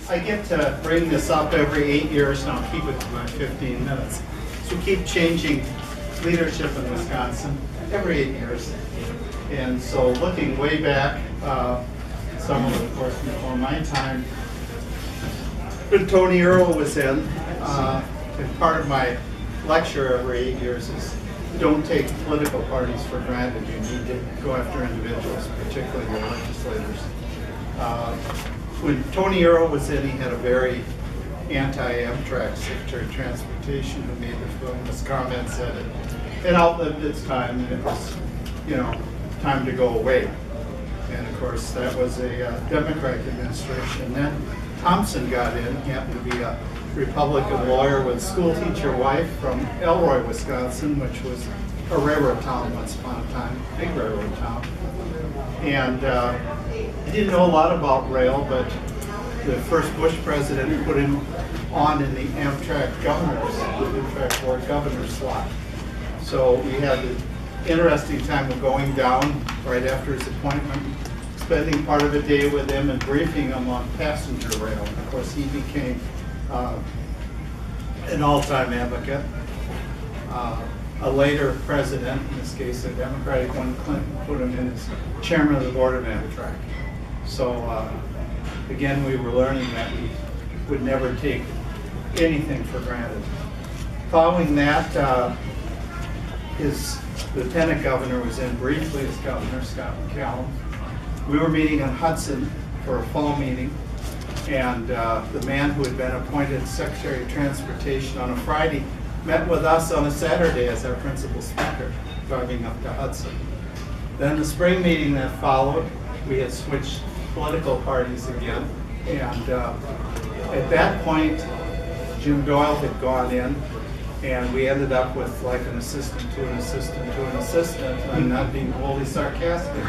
I get to bring this up every 8 years, and I'll keep it to my 15 minutes. So we keep changing leadership in Wisconsin every 8 years. And so looking way back, some of course before my time, when Tony Earl was in, and part of my lecture every 8 years is don't take political parties for granted. You need to go after individuals, particularly your legislators. When Tony Earl was in, he had a very anti-Amtrak Secretary of Transportation who made the famous comments that it outlived its time and it was, time to go away. And of course, that was a Democratic administration. Then Thompson got in. He happened to be a Republican lawyer with a school teacher wife from Elroy, Wisconsin, which was a railroad town once upon a time, big railroad town. And he didn't know a lot about rail, but the first Bush president put him on in the Amtrak board governor's slot. So we had an interesting time of going down right after his appointment, spending part of the day with him and briefing him on passenger rail. And of course, he became an all-time advocate. A later president, in this case a Democratic one, Clinton, put him in as chairman of the board of Amtrak. So again, we were learning that we would never take anything for granted. Following that, his lieutenant governor was in briefly as governor, Scott McCallum. We were meeting in Hudson for a fall meeting, and the man who had been appointed Secretary of Transportation on a Friday met with us on a Saturday as our principal speaker, driving up to Hudson. Then the spring meeting that followed, we had switched political parties again, and at that point, Jim Doyle had gone in, and we ended up with like an assistant to an assistant to an assistant. I'm not being wholly sarcastic.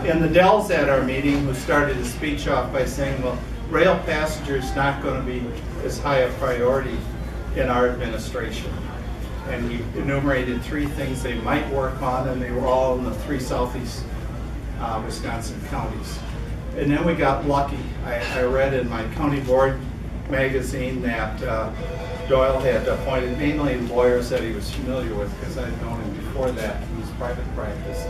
And the Dells at our meeting, who started his speech off by saying, well, rail passengers not going to be as high a priority in our administration. And he enumerated 3 things they might work on, and they were all in the 3 southeast Wisconsin counties. And then we got lucky. I read in my county board magazine that Doyle had appointed mainly lawyers that he was familiar with, because I had known him before that in his private practice,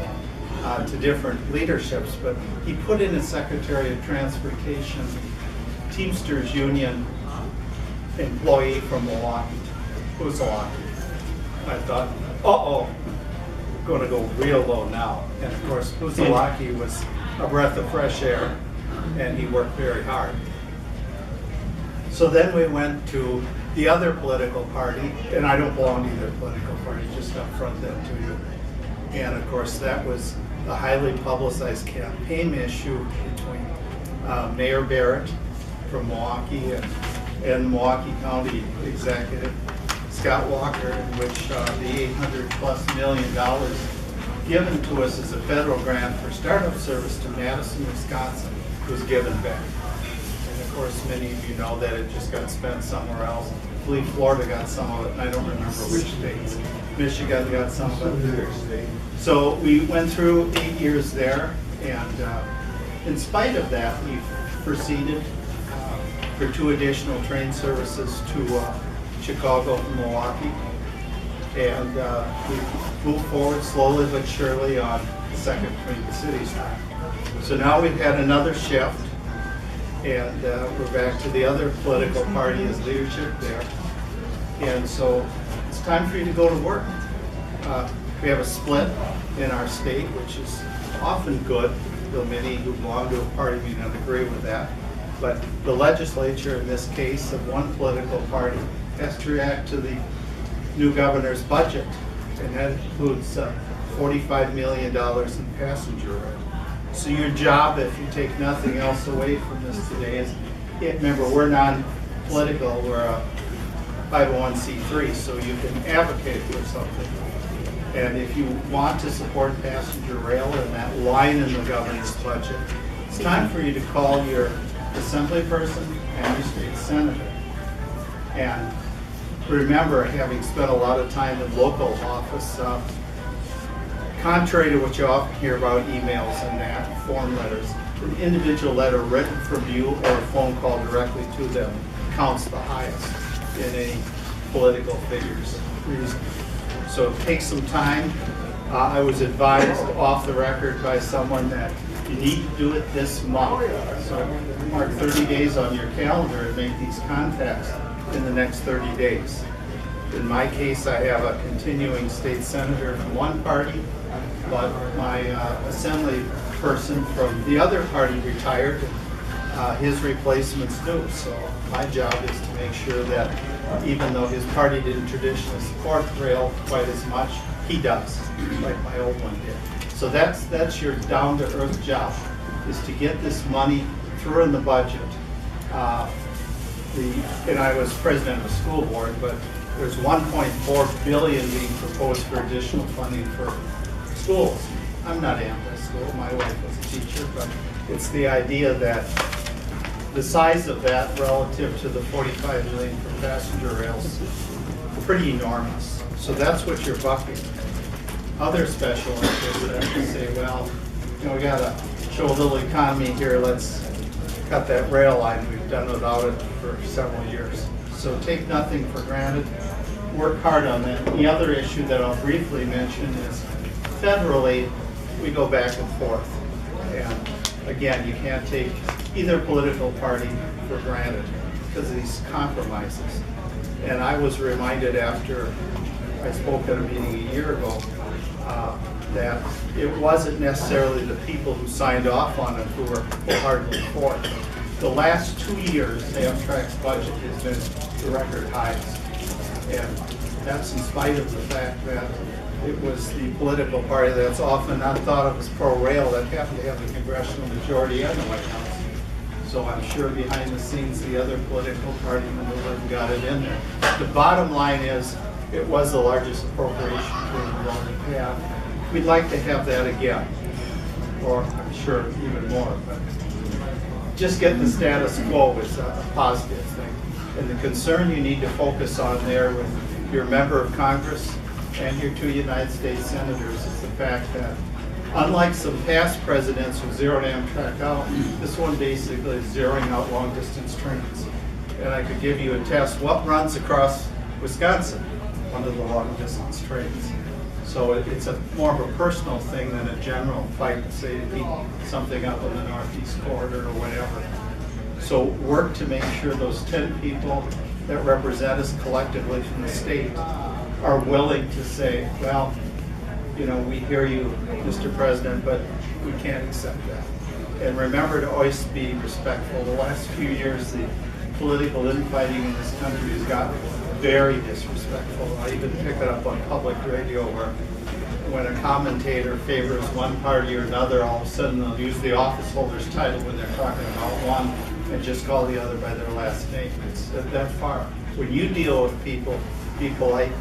to different leaderships. But he put in a Secretary of Transportation, Teamsters Union employee from Milwaukee. Milwaukee. I thought, uh-oh, going to go real low now. And of course, Milwaukee was a breath of fresh air, and he worked very hard. So then we went to the other political party, and I don't belong to either political party, just up front that to you. And of course, that was the highly publicized campaign issue between Mayor Barrett from Milwaukee and Milwaukee County Executive Scott Walker, in which the $800+ million given to us as a federal grant for startup service to Madison, Wisconsin was given back. And of course, many of you know that it just got spent somewhere else. I believe Florida got some of it, and I don't remember which states. Michigan got some of it. So we went through 8 years there, and in spite of that, we proceeded for 2 additional train services to Chicago from Milwaukee. And we moved forward slowly but surely on the second Twin Cities track. So now we've had another shift, and we're back to the other political party as leadership there. And so it's time for you to go to work. We have a split in our state, which is often good, though many who belong to a party may not agree with that. But the legislature, in this case, of one political party, has to react to the new governor's budget, and that includes $45 million in passenger rail. So your job, if you take nothing else away from this today, is, remember, we're non-political, we're a 501c3, so you can advocate for something. And if you want to support passenger rail and that line in the governor's budget, it's time for you to call your assembly person and your state senator. And remember, having spent a lot of time in local office, contrary to what you often hear about emails and that, form letters, an individual letter written from you or a phone call directly to them counts the highest in any political figure's reason. So take some time. I was advised off the record by someone that you need to do it this month. So mark 30 days on your calendar and make these contacts in the next 30 days. In my case, I have a continuing state senator from one party, but my assembly person from the other party retired. His replacement's due. So my job is to make sure that even though his party didn't traditionally support rail quite as much, he does, like my old one did. So that's your down-to-earth job, is to get this money through in the budget. And I was president of the school board, but there's $1.4 billion being proposed for additional funding for schools. I'm not anti-school, my wife was a teacher, but it's the idea that the size of that relative to the $45 million for passenger rails is pretty enormous. So that's what you're bucking. Other special interests that can say, well, you know, we got to show a little economy here, let's cut that rail line. We've done without it for several years. So take nothing for granted, work hard on that. The other issue that I'll briefly mention is federally, we go back and forth. And again, you can't take either political party for granted because of these compromises. And I was reminded after I spoke at a meeting a year ago that it wasn't necessarily the people who signed off on it who were wholeheartedly for it. The last 2 years, Amtrak's budget has been the record highest. And that's in spite of the fact that it was the political party that's often not thought of as pro-rail that happened to have the congressional majority and the White House. So I'm sure behind the scenes, the other political party maneuvered and got it in there. The bottom line is, it was the largest appropriation we've ever had. We'd like to have that again, or I'm sure even more. But just get the status quo is a positive thing. And the concern you need to focus on there with your member of Congress and your 2 United States senators is the fact that unlike some past presidents who zeroed Amtrak out, this one basically is zeroing out long distance trains. And I could give you a test. What runs across Wisconsin? One of the long distance trains. So it's more of a personal thing than a general fight to say to keep something up on the Northeast Corridor or whatever. So work to make sure those 10 people that represent us collectively from the state are willing to say, well, you know, we hear you, Mr. President, but we can't accept that. And remember to always be respectful. The last few years, the political infighting in this country has gotten very disrespectful. I even pick it up on public radio where when a commentator favors one party or another, all of a sudden they'll use the office holder's title when they're talking about one and just call the other by their last name. It's that far. When you deal with people, be polite,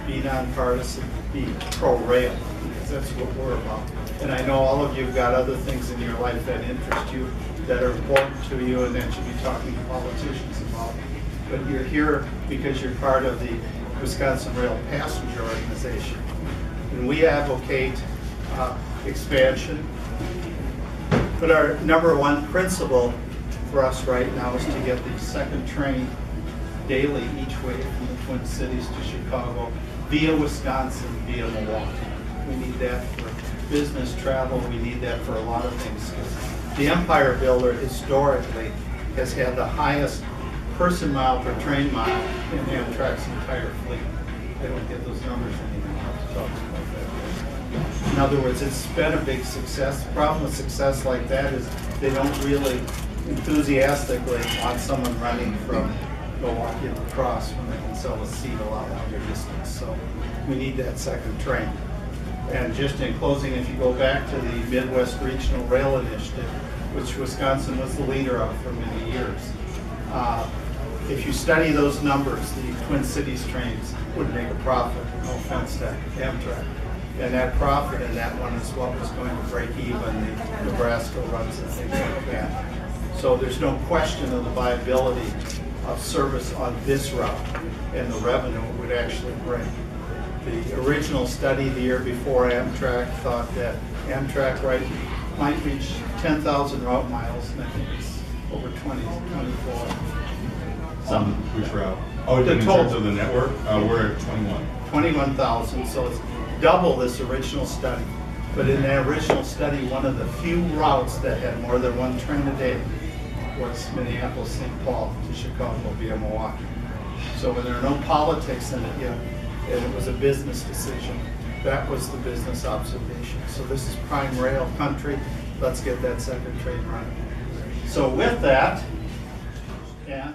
be nonpartisan, be pro-rail, because that's what we're about. And I know all of you have got other things in your life that interest you, that are important to you, and that you be talking to politicians about. But you're here because you're part of the Wisconsin Rail Passenger Organization. And we advocate expansion. But our number one principle for us right now is to get the second train daily each way from the Twin Cities to Chicago via Wisconsin, via Milwaukee. We need that for business travel. We need that for a lot of things. The Empire Builder historically has had the highest person mile per train mile in Amtrak's entire fleet. I don't get those numbers anymore. I'll have to talk about that. In other words, it's been a big success. The problem with success like that is they don't really enthusiastically want someone running from Milwaukee to La Crosse when they can sell a seat a lot longer distance. So we need that second train. And just in closing, if you go back to the Midwest Regional Rail Initiative, which Wisconsin was the leader of for many years, if you study those numbers, the Twin Cities trains would make a profit, no offense to Amtrak. And that profit in that one is what was going to break even the Nebraska runs and things like that. So there's no question of the viability of service on this route and the revenue it would actually bring. The original study the year before Amtrak thought that Amtrak right might reach 10,000 route miles, and I think it's over 24. On which route? Oh, The in total. terms of the network, we're at 21. 21,000, so it's double this original study. But in that original study, one of the few routes that had more than one train a day was Minneapolis, St. Paul to Chicago via Milwaukee. So when there are no politics in it yet, and it was a business decision, that was the business observation. So this is prime rail country. Let's get that second train running. So with that, and